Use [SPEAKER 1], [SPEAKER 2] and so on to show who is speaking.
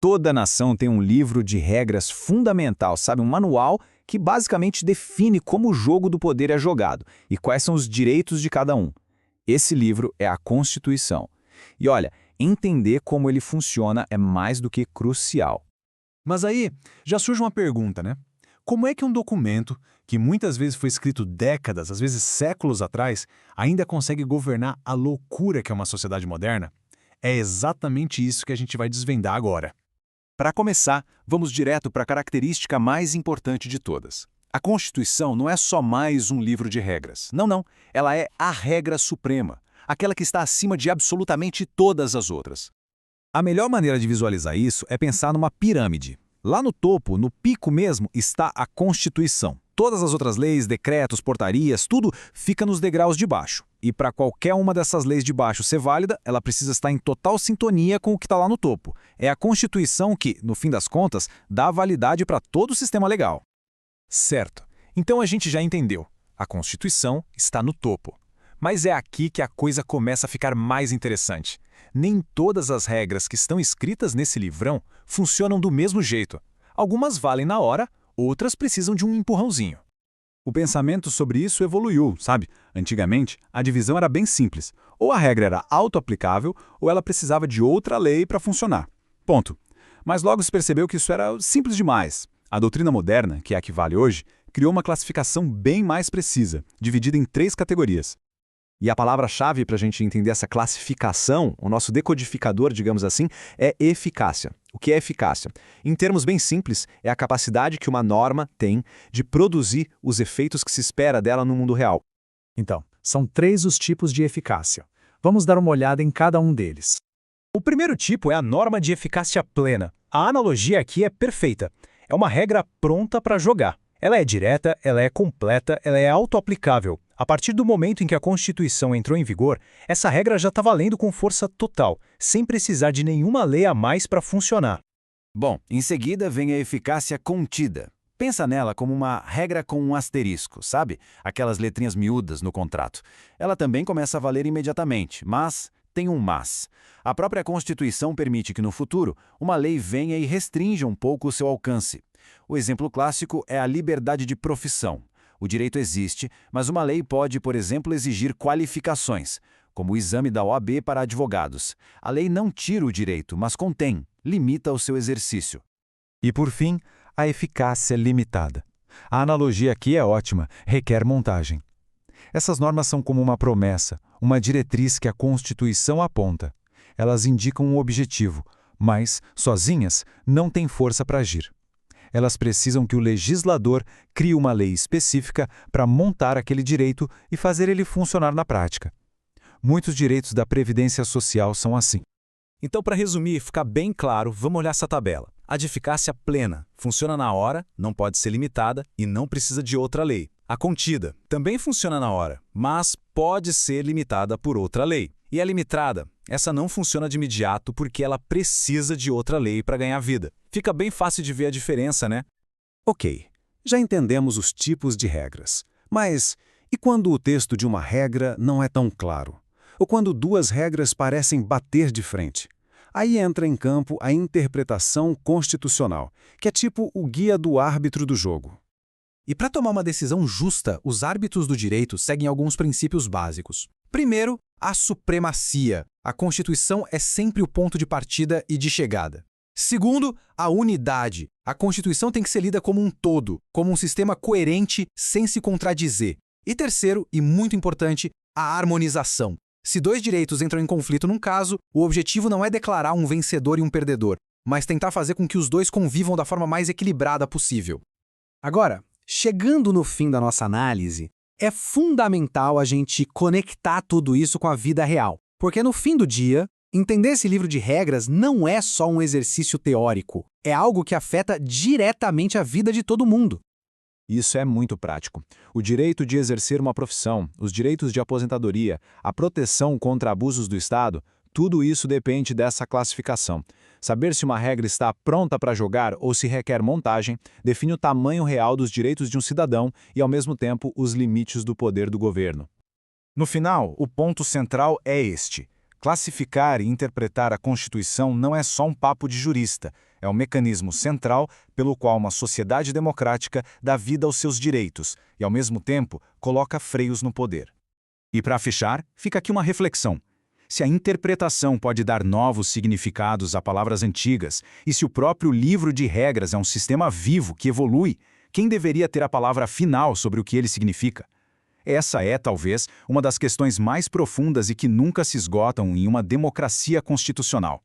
[SPEAKER 1] Toda nação tem um livro de regras fundamental, sabe? Um manual que basicamente define como o jogo do poder é jogado e quais são os direitos de cada um. Esse livro é a Constituição. E olha, entender como ele funciona é mais do que crucial.
[SPEAKER 2] Mas aí já surge uma pergunta, né? Como é que um documento, que muitas vezes foi escrito décadas, às vezes séculos atrás, ainda consegue governar a loucura que é uma sociedade moderna? É exatamente isso que a gente vai desvendar agora.
[SPEAKER 3] Para começar, vamos direto para a característica mais importante de todas. A Constituição não é só mais um livro de regras. Não. Ela é a regra suprema, aquela que está acima de absolutamente todas as outras.
[SPEAKER 1] A melhor maneira de visualizar isso é pensar numa pirâmide. Lá no topo, no pico mesmo, está a Constituição. Todas as outras leis, decretos, portarias, tudo fica nos degraus de baixo. E para qualquer uma dessas leis de baixo ser válida, ela precisa estar em total sintonia com o que está lá no topo. É a Constituição que, no fim das contas, dá validade para todo o sistema legal.
[SPEAKER 2] Certo. Então a gente já entendeu. A Constituição está no topo. Mas é aqui que a coisa começa a ficar mais interessante. Nem todas as regras que estão escritas nesse livrão funcionam do mesmo jeito. Algumas valem na hora, outras precisam de um empurrãozinho.
[SPEAKER 4] O pensamento sobre isso evoluiu, sabe? Antigamente, a divisão era bem simples. Ou a regra era auto-aplicável, ou ela precisava de outra lei para funcionar. Ponto. Mas logo se percebeu que isso era simples demais. A doutrina moderna, que é a que vale hoje, criou uma classificação bem mais precisa, dividida em 3 categorias. E a palavra-chave para a gente entender essa classificação, o nosso decodificador, digamos assim, é eficácia. O que é eficácia? Em termos bem simples, é a capacidade que uma norma tem de produzir os efeitos que se espera dela no mundo real.
[SPEAKER 5] Então, são 3 os tipos de eficácia. Vamos dar uma olhada em cada um deles.
[SPEAKER 2] O primeiro tipo é a norma de eficácia plena. A analogia aqui é perfeita. É uma regra pronta para jogar. Ela é direta, ela é completa, ela é auto-aplicável. A partir do momento em que a Constituição entrou em vigor, essa regra já está valendo com força total, sem precisar de nenhuma lei a mais para funcionar.
[SPEAKER 3] Bom, em seguida vem a eficácia contida. Pensa nela como uma regra com um asterisco, sabe? Aquelas letrinhas miúdas no contrato. Ela também começa a valer imediatamente, mas tem um mas. A própria Constituição permite que no futuro uma lei venha e restrinja um pouco o seu alcance. O exemplo clássico é a liberdade de profissão. O direito existe, mas uma lei pode, por exemplo, exigir qualificações, como o exame da OAB para advogados. A lei não tira o direito, mas contém, limita o seu exercício.
[SPEAKER 4] E por fim, a eficácia limitada. A analogia aqui é ótima, requer montagem. Essas normas são como uma promessa, uma diretriz que a Constituição aponta. Elas indicam um objetivo, mas, sozinhas, não têm força para agir. Elas precisam que o legislador crie uma lei específica para montar aquele direito e fazer ele funcionar na prática. Muitos direitos da Previdência Social são assim.
[SPEAKER 2] Então, para resumir e ficar bem claro, vamos olhar essa tabela. A de eficácia plena funciona na hora, não pode ser limitada e não precisa de outra lei. A contida também funciona na hora, mas pode ser limitada por outra lei. E a limitada, essa não funciona de imediato porque ela precisa de outra lei para ganhar vida. Fica bem fácil de ver a diferença, né?
[SPEAKER 6] Ok, já entendemos os tipos de regras. Mas e quando o texto de uma regra não é tão claro? Ou quando 2 regras parecem bater de frente? Aí entra em campo a interpretação constitucional, que é tipo o guia do árbitro do jogo.
[SPEAKER 7] E para tomar uma decisão justa, os árbitros do direito seguem alguns princípios básicos. Primeiro, a supremacia. A Constituição é sempre o ponto de partida e de chegada. Segundo, a unidade. A Constituição tem que ser lida como um todo, como um sistema coerente, sem se contradizer. E terceiro, e muito importante, a harmonização. Se 2 direitos entram em conflito num caso, o objetivo não é declarar um vencedor e um perdedor, mas tentar fazer com que os 2 convivam da forma mais equilibrada possível.
[SPEAKER 5] Agora, chegando no fim da nossa análise, é fundamental a gente conectar tudo isso com a vida real. Porque no fim do dia, entender esse livro de regras não é só um exercício teórico. É algo que afeta diretamente a vida de todo mundo.
[SPEAKER 4] Isso é muito prático. O direito de exercer uma profissão, os direitos de aposentadoria, a proteção contra abusos do Estado, tudo isso depende dessa classificação. Saber se uma regra está pronta para jogar ou se requer montagem define o tamanho real dos direitos de um cidadão e, ao mesmo tempo, os limites do poder do governo.
[SPEAKER 2] No final, o ponto central é este. Classificar e interpretar a Constituição não é só um papo de jurista, é um mecanismo central pelo qual uma sociedade democrática dá vida aos seus direitos e, ao mesmo tempo, coloca freios no poder. E para fechar, fica aqui uma reflexão. Se a interpretação pode dar novos significados a palavras antigas, e se o próprio livro de regras é um sistema vivo que evolui, quem deveria ter a palavra final sobre o que ele significa? Essa é, talvez, uma das questões mais profundas e que nunca se esgotam em uma democracia constitucional.